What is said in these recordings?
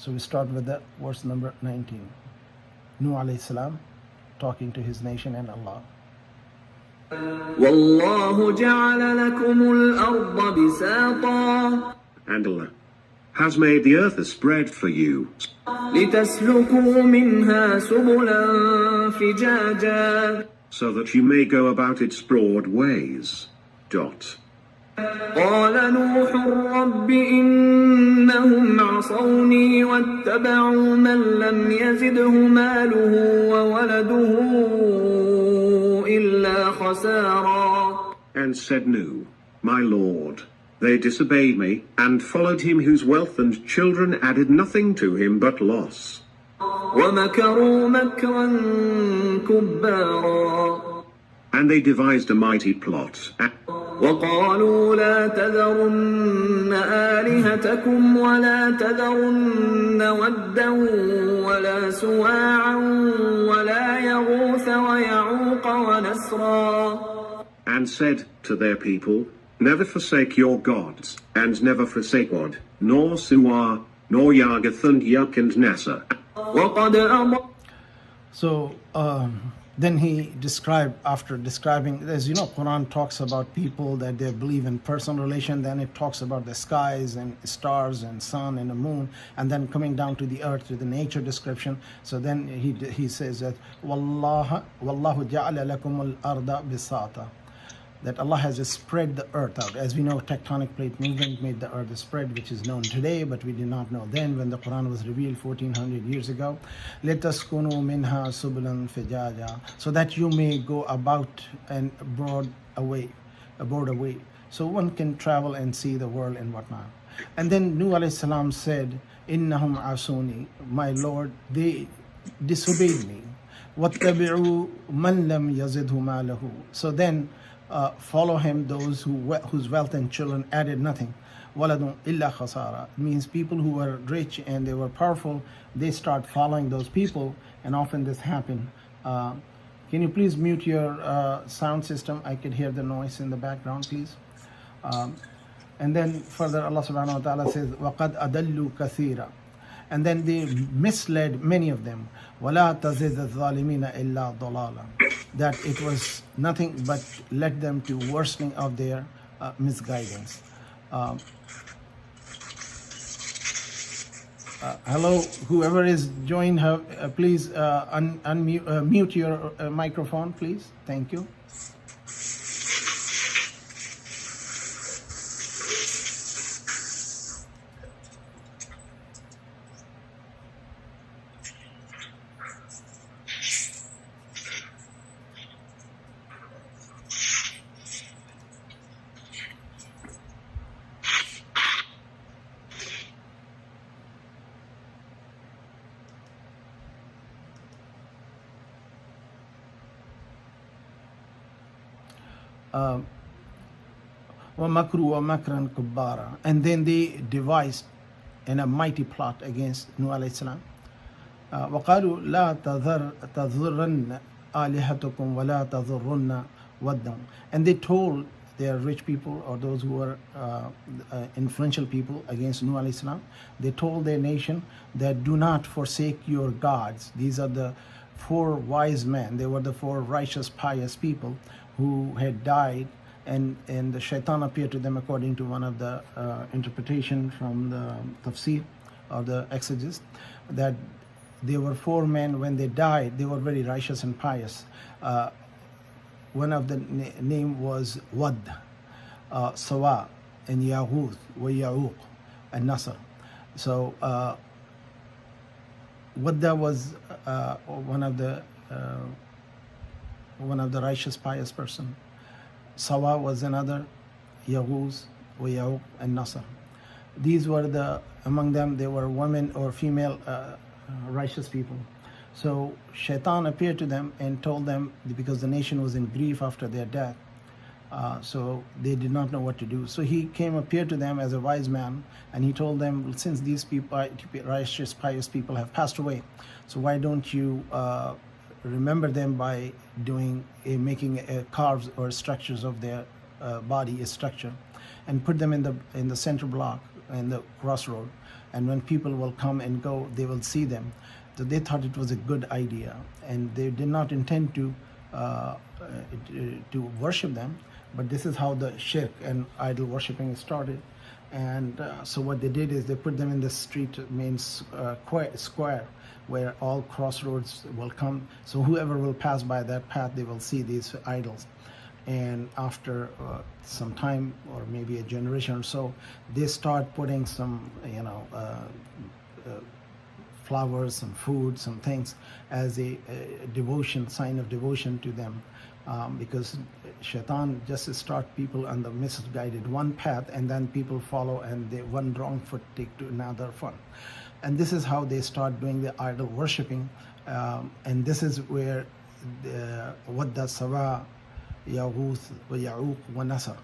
So we start with the verse number 19. Nuh alayhi salam talking to his nation and Allah. وَاللَّهُ جَعَلَ لَكُمُ الْأَرْضَ بِسَاطًا. And Allah has made the earth a spread for you, لِتَسْلُكُوا مِنْهَا سُبُلًا فِجَاجًا. so that you may go about its broad ways. قال نوح رب إنهم عصوني واتبعوا من لم يزده ماله وولده إلا خسارا. And said Nuh, My Lord, they disobeyed me and followed him whose wealth and children added nothing to him but loss. ومكروا مكرا كبارا. And they devised a mighty plot. وقالوا لا تذرن آلهتكم ولا تذرن ودا ولا سواعا ولا يغوث ويعوق ونسرا. And said to their people, Never forsake your gods, and never forsake Wad, nor Suwa, nor Yagath and Yuk and Nasser. So then he described, after describing, as you know, Quran talks about people that they believe in personal relation, then it talks about the skies and stars and sun and the moon, and then coming down to the earth, to the nature description. So then he says that Wallahu ja'ala lakum al-arda bisata, that Allah has spread the earth out. As we know, tectonic plate movement made the earth spread, which is known today, but we did not know then when the Quran was revealed 1400 years ago. لِتَسْكُنُوا مِنْهَا سُبُلًا فِجَاجًا, so that you may go about and broad away. So one can travel and see the world and whatnot. And then Nuh alayhi salam said, إِنَّهُمْ عَصُونِي, my Lord, they disobeyed me. وَاتَّبِعُوا مَنْ لَمْ يَزِدْهُ مَالَهُ, so then follow him those whose wealth and children added nothing. Waladun illa khasara, means people who were rich and they were powerful, they start following those people, and often this happen. Can you please mute your sound system? I could hear the noise in the background, please. And then further Allah subhanahu wa ta'ala says, وَقَدْ أَدَلُّوا كَثِيرًا, and then they misled many of them. وَلَا تَزِدَ الظَّالِمِينَ إِلَّا ضَلَالًا, that it was nothing but led them to worsening of their misguidance. Hello, whoever is joined, please mute your microphone, please. Thank you. وَمَكْرُوا وَمَكْرًا كُبَّارًا, and then they devised in a mighty plot against Nuh alayhi salam. وَقَالُوا لَا تَذُرَّنَّ آلِهَتُكُمْ وَلَا تَذُرُّنَّ وَدًّا, and they told their rich people, or those who were influential people against Nuh alayhi salam, they told their nation that do not forsake your gods. These are the four wise men. They were the four righteous, pious people who had died, and the shaitan appeared to them, according to one of the interpretation from the Tafseer or the exegesis, that they were four men. When they died, they were very righteous and pious. One of the name was Wad, Sawa, and Yaghuth, wa Ya'uq, and Nasr. So Wadda was one of the righteous, pious person. Sawa was another, Yaghuth, wa Ya'uq, and Nasr. These were among them, they were women or female righteous people. So Shaitan appeared to them and told them, because the nation was in grief after their death, so they did not know what to do. So he appeared to them as a wise man, and he told them, since these people, righteous, pious people, have passed away, so why don't you remember them by making carves or structures of their body, a structure, and put them in the center block in the crossroad, and when people will come and go, they will see them. So they thought it was a good idea, and they did not intend to worship them. But this is how the shirk and idol worshipping started. And so what they did is they put them in the street, main square, where all crossroads will come. So whoever will pass by that path, they will see these idols. And after some time, or maybe a generation or so, they start putting some, flowers, some food, some things as a devotion, sign of devotion to them. Because Shaitan just start people on the misguided one path, and then people follow, and they one wrong foot take to another one. And this is how they start doing the idol worshipping. And this is where the Wadda, Sawa, Yaghuth, Ya'uq, wa Nasr.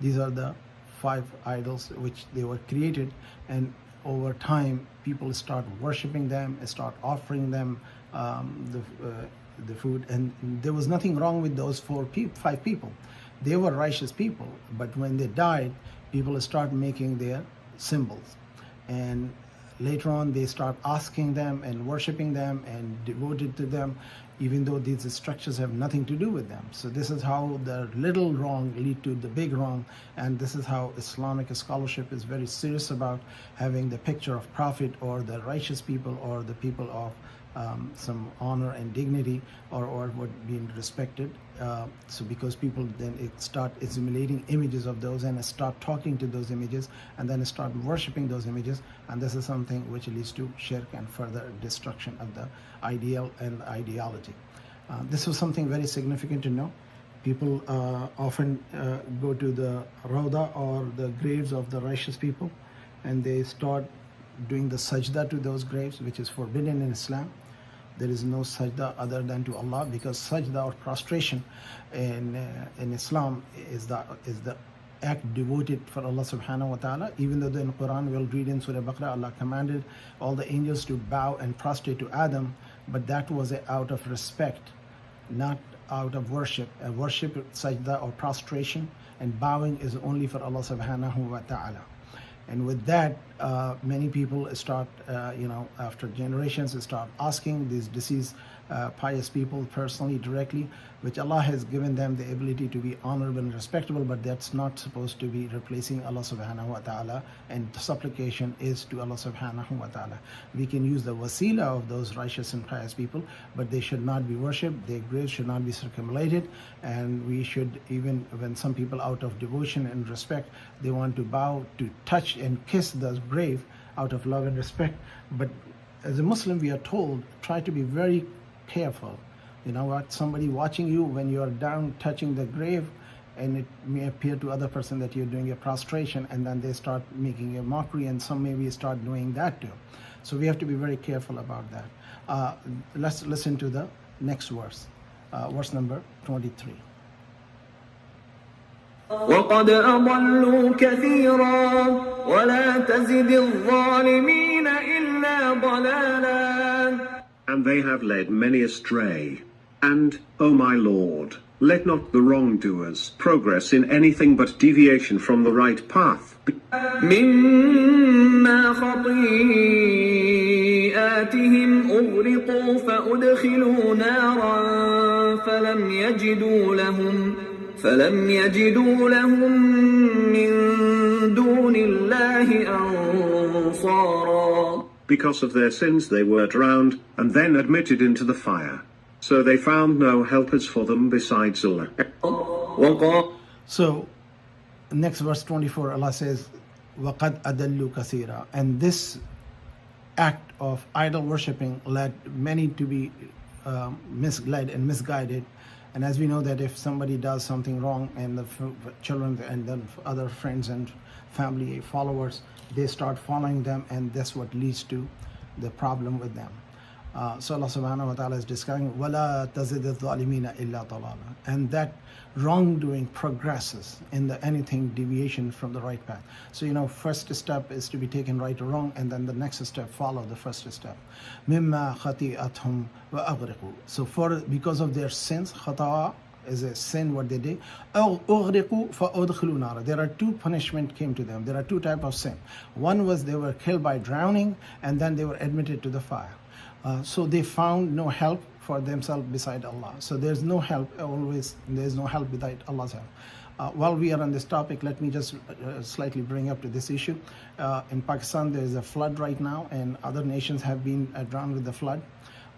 These are the 5 idols which they were created, and over time people start worshipping them, start offering them the food. And there was nothing wrong with those 5 people. They were righteous people, but when they died, people start making their symbols, and later on they start asking them and worshipping them and devoted to them, even though these structures have nothing to do with them. So this is how the little wrong lead to the big wrong, and this is how Islamic scholarship is very serious about having the picture of Prophet or the righteous people or the people of some honor and dignity, or what being respected. So because people then start assimilating images of those and start talking to those images, and then start worshipping those images, and this is something which leads to shirk and further destruction of the ideal and ideology. This was something very significant to know. People often go to the Rawda or the graves of the righteous people, and they start doing the sajda to those graves, which is forbidden in Islam. There is no sajda other than to Allah, because sajda or prostration in Islam is the act devoted for Allah subhanahu wa ta'ala. Even though in Quran we'll read in Surah Baqarah, Allah commanded all the angels to bow and prostrate to Adam, but that was out of respect, not out of worship. Worship, sajda or prostration, and bowing is only for Allah subhanahu wa ta'ala. And with that, many people start, after generations, start asking these deceased pious people personally, directly, which Allah has given them the ability to be honorable and respectable, but that's not supposed to be replacing Allah subhanahu wa ta'ala, and supplication is to Allah subhanahu wa ta'ala. We can use the wasila of those righteous and pious people, but they should not be worshipped, their graves should not be circumambulated, and we should, even when some people out of devotion and respect, they want to bow, to touch and kiss the grave out of love and respect. But as a Muslim, we are told, try to be very careful. You know what, somebody watching you when you are down touching the grave, and it may appear to other person that you're doing a prostration, and then they start making a mockery, and some maybe start doing that too. So we have to be very careful about that. Let's listen to the next verse, verse number 23. وقد أضلوا كثيرا ولا تزد الظالمين إلا ضلالا. And they have led many astray. And, O my Lord, let not the wrongdoers progress in anything but deviation from the right path. مما خطيئاتهم أغرقوا فأدخلوا نارا فلم يجدوا لهم من دون الله أنصارا. Because of their sins they were drowned, and then admitted into the fire. So they found no helpers for them besides Allah. So, next verse 24, Allah says, وَقَدْ أَدَلُّوا كَثِيرًا. And this act of idol worshipping led many to be misled and misguided. And as we know that if somebody does something wrong, and the children and then other friends and family followers, they start following them, and that's what leads to the problem with them. So Allah subhanahu wa ta'ala is describing وَلَا تَزِدِ الظَّالِمِينَ إِلَّا ضَلَالًا. And that wrongdoing progresses in the anything deviation from the right path. So first step is to be taken right or wrong, and then the next step follow the first step. مِمَّا خَطِيئَتْهُمْ وَأَغْرِقُوا. So because of their sins, khata'a, is a sin what they did. أو أغرقوا فأدخلوا نارا. There are two punishment came to them. There are two types of sin. One was they were killed by drowning, and then they were admitted to the fire. So they found no help for themselves beside Allah. So there's no help always. There's no help beside Allah's help. While we are on this topic, let me just slightly bring up to this issue. In Pakistan, there is a flood right now, and other nations have been drowned with the flood.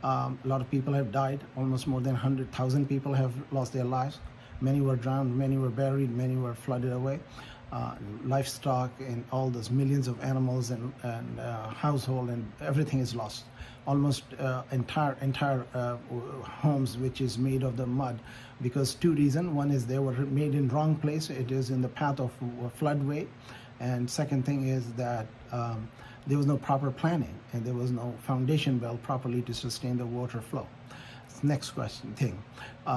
A lot of people have died. Almost more than 100,000 people have lost their lives. Many were drowned, many were buried, many were flooded away. Livestock and all those millions of animals and household and everything is lost. Almost entire homes which is made of the mud, because two reasons. One is they were made in wrong place. It is in the path of floodway, and second thing is that there was no proper planning and there was no foundation built properly to sustain the water flow. Next question thing.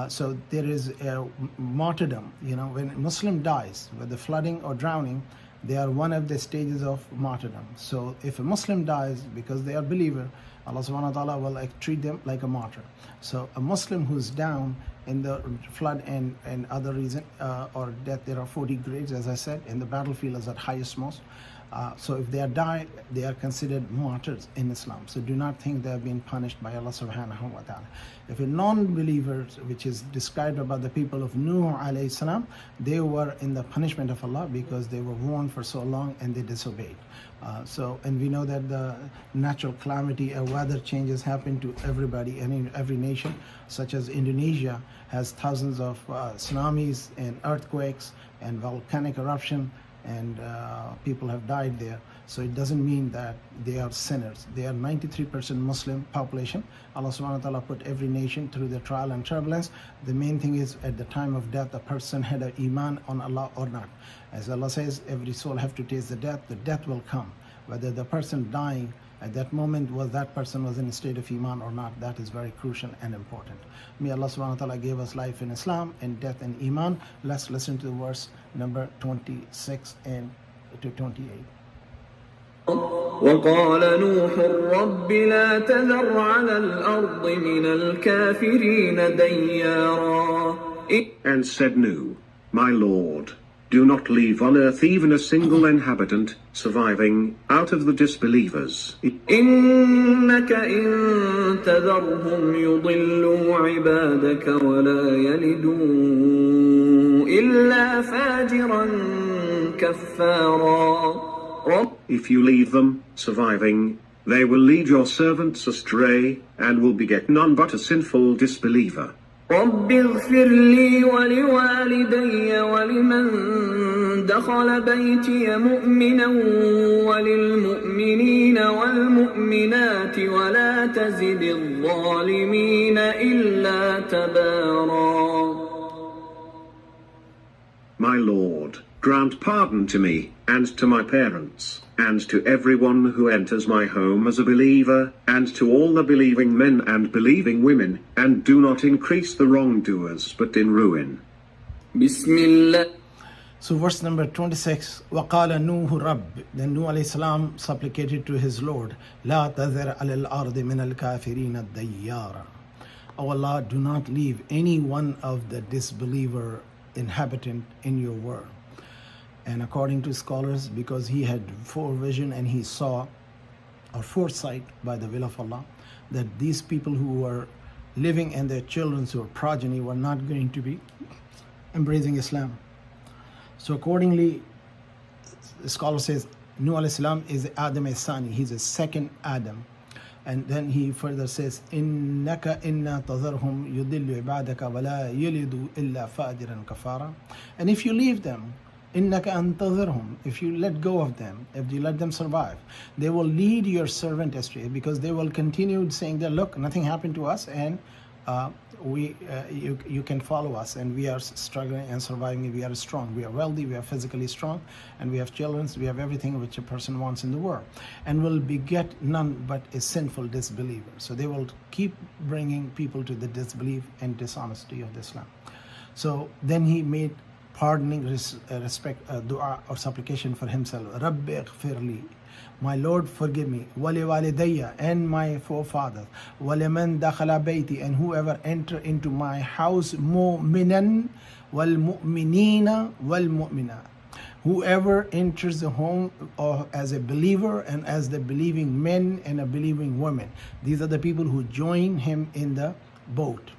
So there is a martyrdom. When a Muslim dies, whether flooding or drowning, they are one of the stages of martyrdom. So if a Muslim dies because they are believer, Allah subhanahu wa ta'ala will treat them like a martyr. So a Muslim who's down in the flood and other reason or death, there are 40 grades, as I said, in the battlefield is at highest most. So if they are died, they are considered martyrs in Islam. So do not think they have been punished by Allah subhanahu wa ta'ala. If a non-believer, which is described about the people of Nooh alayhi salam, they were in the punishment of Allah because they were warned for so long and they disobeyed. And we know that the natural calamity, weather changes happen to everybody and in every nation, such as Indonesia has thousands of tsunamis and earthquakes and volcanic eruption, and people have died there. So it doesn't mean that they are sinners. They are 93% Muslim population. Allah subhanahu wa ta'ala put every nation through the trial and turbulence. The main thing is at the time of death, the person had an iman on Allah or not. As Allah says, every soul have to taste the death will come. Whether the person dying at that moment that person was in a state of iman or not, that is very crucial and important. May Allah subhanahu wa ta'ala give us life in Islam and death in iman. Let's listen to the verse number 26 and to 28. وقال نوح رب لا تذر على الأرض من الكافرين ديارا. And said Nooh, my Lord, do not leave on earth even a single inhabitant surviving out of the disbelievers. إنك إن تذرهم يضلوا عبادك ولا يلدوا إلا فاجرا كفارا. If you leave them surviving, they will lead your servants astray and will beget none but a sinful disbeliever. رب اغفر لي ولوالدي ولمن دخل بيتي مؤمنا وللمؤمنين والمؤمنات ولا تزد الظالمين إلا تبارا. My Lord, grant pardon to me and to my parents, and to everyone who enters my home as a believer, and to all the believing men and believing women, and do not increase the wrongdoers but in ruin. Bismillah. So verse number 26, وَقَالَ نُوحُ رَبِّ. Then Nuh alayhi salam supplicated to his Lord, لَا تَذَرْ عَلَى الْأَرْضِ مِنَ الْكَافِرِينَ الدَّيَّارَ. O Allah, do not leave any one of the disbeliever inhabitant in your world. And according to scholars, because he had forevision and he saw, or foresight by the will of Allah, that these people who were living and their children who were progeny were not going to be embracing Islam. So accordingly, the scholar says Nuh alayhi salam is Adam as-Sani, he's a second Adam. And then he further says, إِنَّكَ إِنَّا تَذَرْهُمْ يُضِلُّ عِبَادَكَ وَلَا يَلِدُ إِلَّا فَاجِرًا كَفَارًا. And if you leave them, إِنَّكَ أَن تَذَرْهُمْ, if you let go of them, if you let them survive, they will lead your servant astray, because they will continue saying that, look, nothing happened to us, and you can follow us, and we are struggling and surviving. We are strong, we are wealthy, we are physically strong, and we have children, we have everything which a person wants in the world, and will beget none but a sinful disbeliever. So they will keep bringing people to the disbelief and dishonesty of Islam. So then he made pardoning, dua or supplication for himself. Rabbi ighfirli, my Lord forgive me, wali walidayya, and my forefathers, waliman dakhala bayti, and whoever enter into my house, mu'minan wal mu'minina wal mu'minat, whoever enters the home as a believer and as the believing men and a believing woman. These are the people who join him in the boat.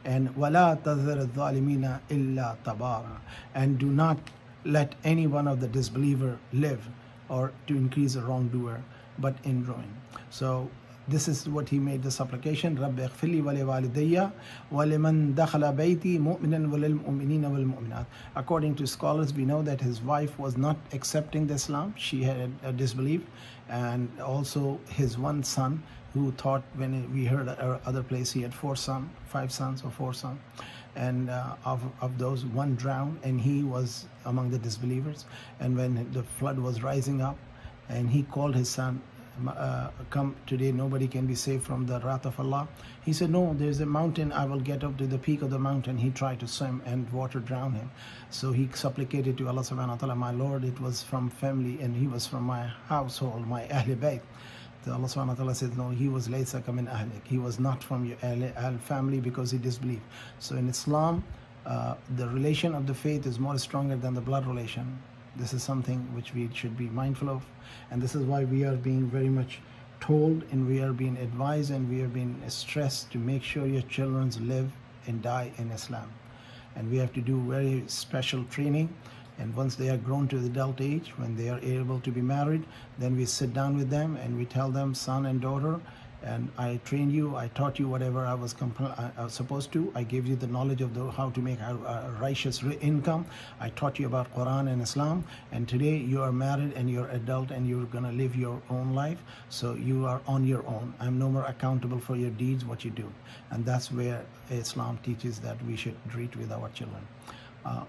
And وَلَا تَذَرَ الظَّالِمِينَ إِلَّا تَبَارًا, and do not let any one of the disbeliever live or to increase the wrongdoer, but in ruin. So this is what he made the supplication. رَبِّ اغْفِرْ لِي وَلِوَالِدَيَّ وَلِمَنْ دَخَلَ بَيْتِي مُؤْمِنًا وَلِلْمُؤْمِنِينَ وَالْمُؤْمِنَاتِ. According to scholars, we know that his wife was not accepting the Islam. She had disbelieved. And also his one son, who thought, when we heard other place, he had 5 sons or 4 sons, and of those, one drowned, and he was among the disbelievers. And when the flood was rising up, and he called his son, come today, nobody can be saved from the wrath of Allah. He said, no, there's a mountain, I will get up to the peak of the mountain. He tried to swim and water drowned him. So he supplicated to Allah subhanahu wa ta'ala, my Lord, it was from family and he was from my household, my Ahl Bayt. So Allah subhanahu wa ta'ala said, no, he was laysa ka min ahlik, he was not from your Ahl family because he disbelieved. So in Islam, the relation of the faith is more stronger than the blood relation. This is something which we should be mindful of, and this is why we are being very much told, and we are being advised, and we are being stressed to make sure your children live and die in Islam. And we have to do very special training, and once they are grown to the adult age, when they are able to be married, then we sit down with them and we tell them, son and daughter, and I trained you, I taught you whatever I was supposed to. I gave you the knowledge of how to make a righteous income. I taught you about Quran and Islam, and today you are married and you're adult and you're gonna live your own life. So you are on your own. I'm no more accountable for your deeds, what you do. And that's where Islam teaches that we should treat with our children.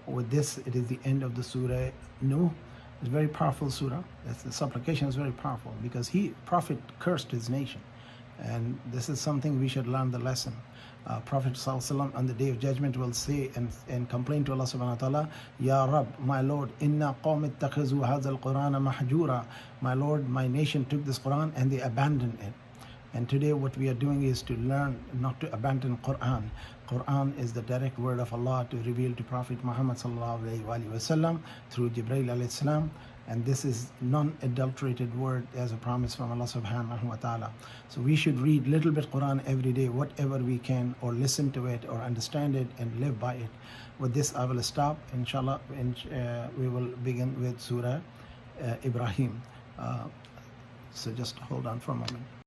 With this, it is the end of the Surah Nooh. It's a very powerful surah. The supplication is very powerful because Prophet cursed his nation. And this is something we should learn the lesson. Prophet ﷺ on the day of judgment will say and complain to Allah subhanahu wa ta'ala, Ya Rab, my Lord, inna qawm ittakhazu hadha al-Qur'ana mahjura. My Lord, my nation took this Quran and they abandoned it. And today what we are doing is to learn not to abandon Quran. Quran is the direct word of Allah to reveal to Prophet Muhammad sallallahu alaihi wasallam through Jibreel alayhi salam. And this is non-adulterated word as a promise from Allah subhanahu wa ta'ala. So we should read little bit Quran every day, whatever we can, or listen to it, or understand it, and live by it. With this, I will stop, inshallah, and we will begin with Surah Ibrahim. So just hold on for a moment.